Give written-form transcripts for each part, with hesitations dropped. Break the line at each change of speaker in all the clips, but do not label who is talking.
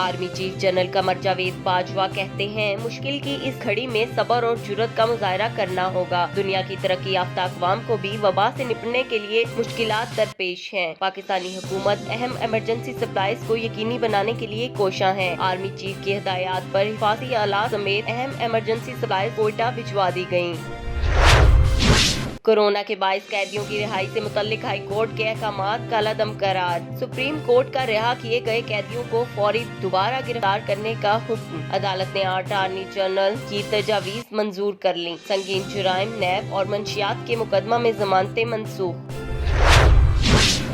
Army chief general Qamar Javed Bajwa कहते हैं, मुश्किल की इस घड़ी में सब्र और जुर्रत का मुजाहरा करना होगा। दुनिया की तरक्की याफ्ता अक़वाम को भी वबा से निपटने के लिए मुश्किलात दरपेश हैं। पाकिस्तानी हुकूमत अहम इमरजेंसी सप्लाईज को यकीनी बनाने के लिए कोशां है। आर्मी चीफ की हिदायत पर हिफाजी आलात समेत अहम इमरजेंसी सप्लाईज कोयटा भिजवा दी गयी। कोरोना के बाइस कैदियों की रिहाई से मुतल्लिक हाई कोर्ट के अहकामात कालादम करार। सुप्रीम कोर्ट का रिहा किए गए कैदियों को फौरी दोबारा गिरफ्तार करने का हुक्म। अदालत ने अटॉर्नी जनरल की तजावीज मंजूर कर ली। संगीन जुराइम, नैब और मंशियात के मुकदमा में जमानतें मंसूख।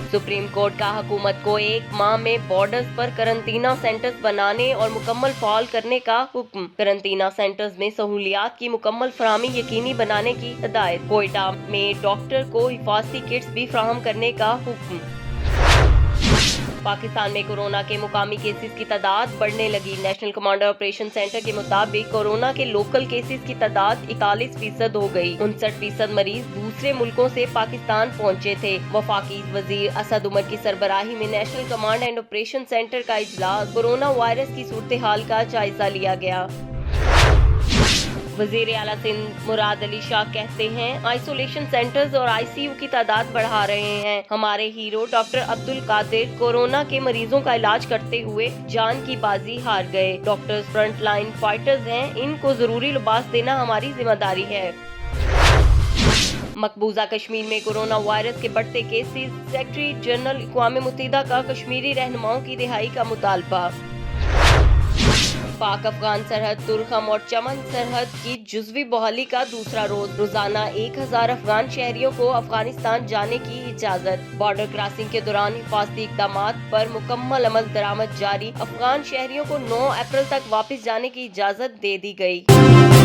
सुप्रीम कोर्ट का हुकूमत को 1 माह में बॉर्डर्स पर करंटीना सेंटर्स बनाने और मुकम्मल फाल करने का हुक्म। करंटीना सेंटर्स में सहूलियात की मुकम्मल फराहमी यकीनी बनाने की हिदायत। कोयटा में डॉक्टर को हिफाजती किट्स भी फराहम करने का हुक्म। पाकिस्तान में कोरोना के मुकामी केसेस की तादाद बढ़ने लगी। नेशनल कमांडर ऑपरेशन सेंटर के मुताबिक कोरोना के लोकल केसेस की तादाद 41% हो गई। 59% मरीज दूसरे मुल्कों से पाकिस्तान पहुंचे थे। वफाकी वजीर असद उमर की सरबराही में national command and operation centre का इजलास। कोरोना वायरस की सूरत हाल का जायजा लिया गया। वजीर आला सिंध मुराद अली शाह कहते हैं, आइसोलेशन सेंटर्स और ICU की तादाद बढ़ा रहे हैं। हमारे hero doctor Abdul Qadir corona के मरीजों का इलाज करते हुए जान की बाजी हार गए। डॉक्टर्स फ्रंट लाइन फाइटर्स हैं, इनको जरूरी लिबास देना हमारी जिम्मेदारी है। मकबूजा कश्मीर में कोरोना वायरस के बढ़ते केसेस। सेक्रेटरी जनरल अक़वाम मुत्तहिदा का कश्मीरी रहनुमाओं की रिहाई का मुतालबा। पाक अफगान सरहद तुरखम और चमन सरहद की जुज़वी बहाली का दूसरा रोज। रोजाना 1000 अफगान शहरियों को अफगानिस्तान जाने की इजाजत। बॉर्डर क्रॉसिंग के दौरान हिफाजती इक़दामात पर मुकम्मल अमल दरामद जारी। अफगान शहरियों को 9 अप्रैल तक वापस जाने की इजाजत दे दी गई।